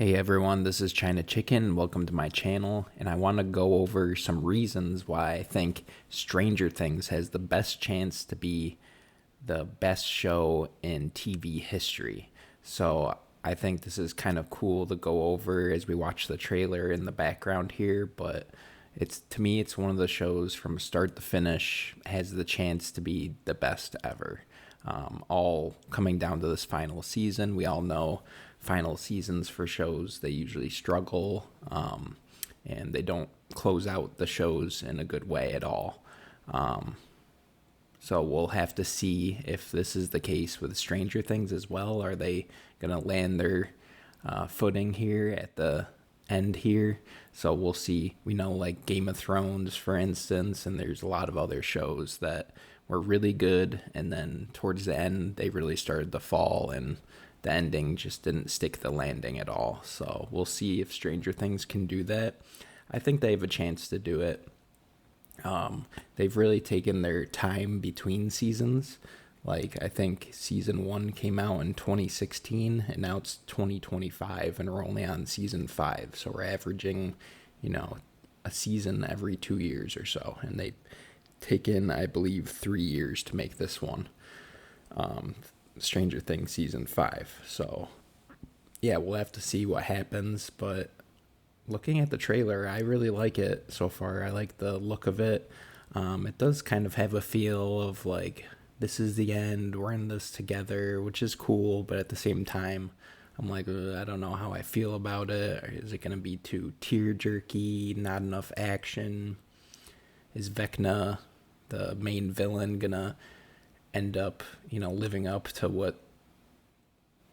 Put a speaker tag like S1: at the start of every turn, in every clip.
S1: Hey everyone, this is China Chicken. Welcome to my channel, and I want to go over some reasons why I think Stranger Things has the best chance to be the best show in TV history. So I think this is kind of cool to go over as we watch the trailer in the background here, but it's to me it's one of the shows from start to finish has the chance to be the best ever. All coming down to this final season. We all know final seasons for shows, they usually struggle, and they don't close out the shows in a good way at all. So we'll have to see if this is the case with Stranger Things as well. Are they going to land their footing here at the end here? So we'll see. We know like Game of Thrones, for instance, and there's a lot of other shows that were really good, and then towards the end they really started to fall, and the ending just didn't stick the landing at all. So we'll see if Stranger Things can do that. I think they have a chance to do it. They've really taken their time between seasons. Like, I think season one came out in 2016, and now it's 2025, and we're only on season five. So we're averaging, a season every 2 years or so. And they've taken, I believe, 3 years to make this one. Stranger Things season five. So, yeah, we'll have to see what happens. But looking at the trailer, I really like it so far. I like the look of it. It does kind of have a feel of like, this is the end, we're in this together, which is cool. But at the same time, I'm like, I don't know how I feel about it. Is it going to be too tear jerky, not enough action? Is Vecna, the main villain, going to end up, living up to what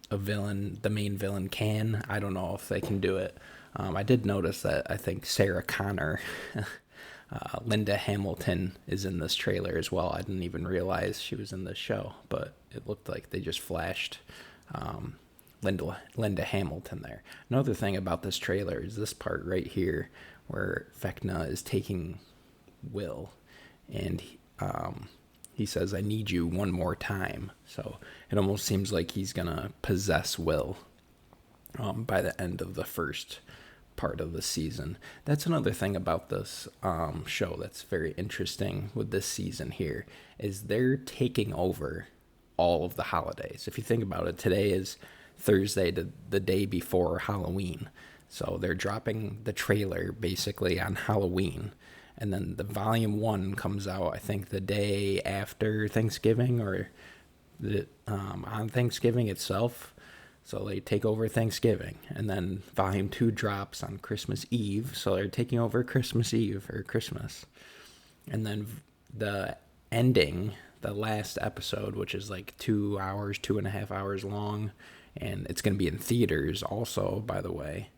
S1: the main villain can? I don't know if they can do it. I did notice that I think Sarah Connor, Linda Hamilton, is in this trailer as well. I didn't even realize she was in this show, but it looked like they just flashed Linda Hamilton there. Another thing about this trailer is this part right here where Vecna is taking Will, and he says, "I need you one more time." So it almost seems like he's gonna possess Will by the end of the first part of the season. That's another thing about this show that's very interesting with this season here, is they're taking over all of the holidays. If you think about it, today is Thursday, the day before Halloween. So they're dropping the trailer basically on Halloween. And then the volume one comes out, I think, the day after Thanksgiving, or on Thanksgiving itself. So they take over Thanksgiving. And then volume two drops on Christmas Eve. So they're taking over Christmas Eve or Christmas. And then the ending, the last episode, which is like 2 hours, 2.5 hours long. And it's going to be in theaters also, by the way,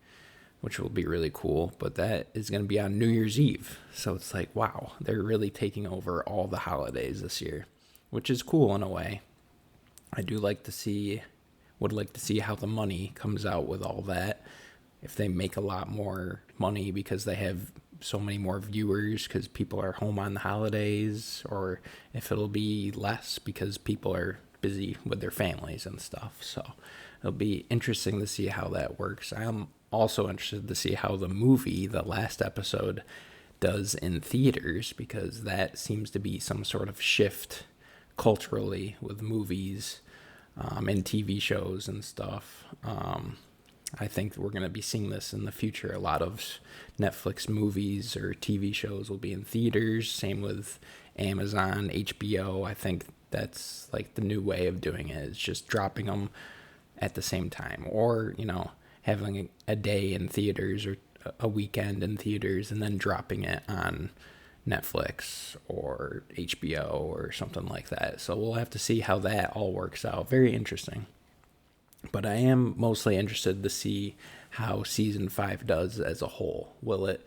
S1: which will be really cool. But that is going to be on New Year's Eve. So it's like, wow, they're really taking over all the holidays this year, which is cool in a way. I would like to see how the money comes out with all that. If they make a lot more money because they have so many more viewers because people are home on the holidays, or if it'll be less because people are busy with their families and stuff. So it'll be interesting to see how that works. I'm also interested to see how the movie, the last episode, does in theaters, because that seems to be some sort of shift culturally with movies and TV shows and stuff. I think we're going to be seeing this in the future. A lot of Netflix movies or TV shows will be in theaters. Same with Amazon, HBO. I think that's like the new way of doing it, is just dropping them at the same time, or having a day in theaters or a weekend in theaters and then dropping it on Netflix or HBO or something like that. So we'll have to see how that all works out. Very interesting. But I am mostly interested to see how season 5 does as a whole. Will it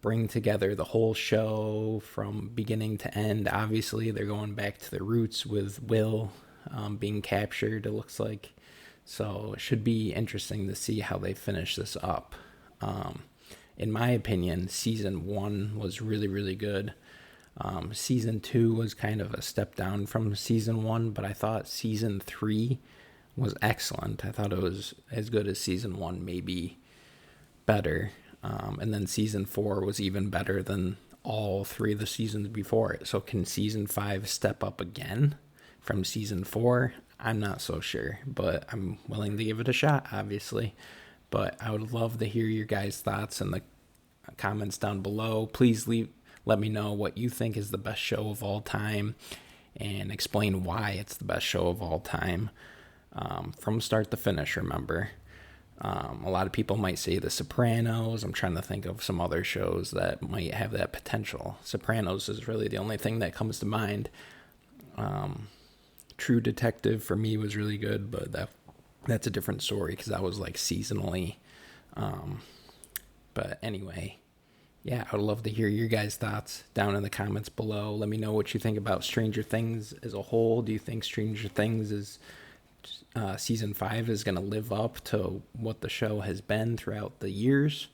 S1: bring together the whole show from beginning to end? Obviously, they're going back to the roots with Will being captured, it looks like. So it should be interesting to see how they finish this up. In my opinion, season 1 was really, really good. Season 2 was kind of a step down from season 1, but I thought season 3 was excellent. I thought it was as good as season 1, maybe better. And then season 4 was even better than all 3 of the seasons before it. So can season 5 step up again from season 4? I'm not so sure, but I'm willing to give it a shot, obviously. But I would love to hear your guys' thoughts in the comments down below. Please let me know what you think is the best show of all time, and explain why it's the best show of all time, from start to finish, remember. A lot of people might say The Sopranos. I'm trying to think of some other shows that might have that potential. Sopranos is really the only thing that comes to mind. True Detective for me was really good, but that's a different story because that was like seasonally. But anyway, yeah, I would love to hear your guys' thoughts down in the comments below. Let me know what you think about Stranger Things as a whole. Do you think Stranger Things is season 5 is going to live up to what the show has been throughout the years?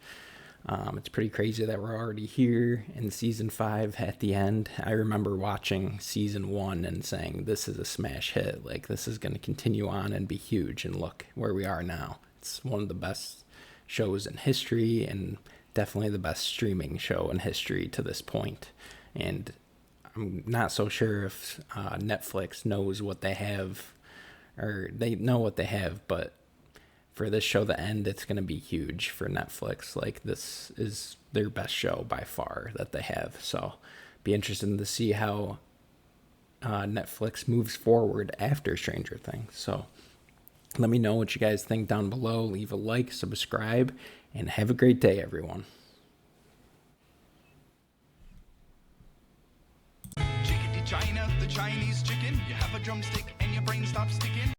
S1: It's pretty crazy that we're already here in season 5 at the end. I remember watching season 1 and saying, this is a smash hit. Like, this is going to continue on and be huge. And look where we are now. It's one of the best shows in history, and definitely the best streaming show in history to this point. And I'm not so sure if Netflix knows what they have, or they know what they have, but for this show to end, it's going to be huge for Netflix. Like, this is their best show by far that they have. So be interested to see how Netflix moves forward after Stranger Things. So let me know what you guys think down below. Leave a like, subscribe, and have a great day, everyone.
S2: Chickadee China, the Chinese chicken. You have a drumstick and your brain stops sticking.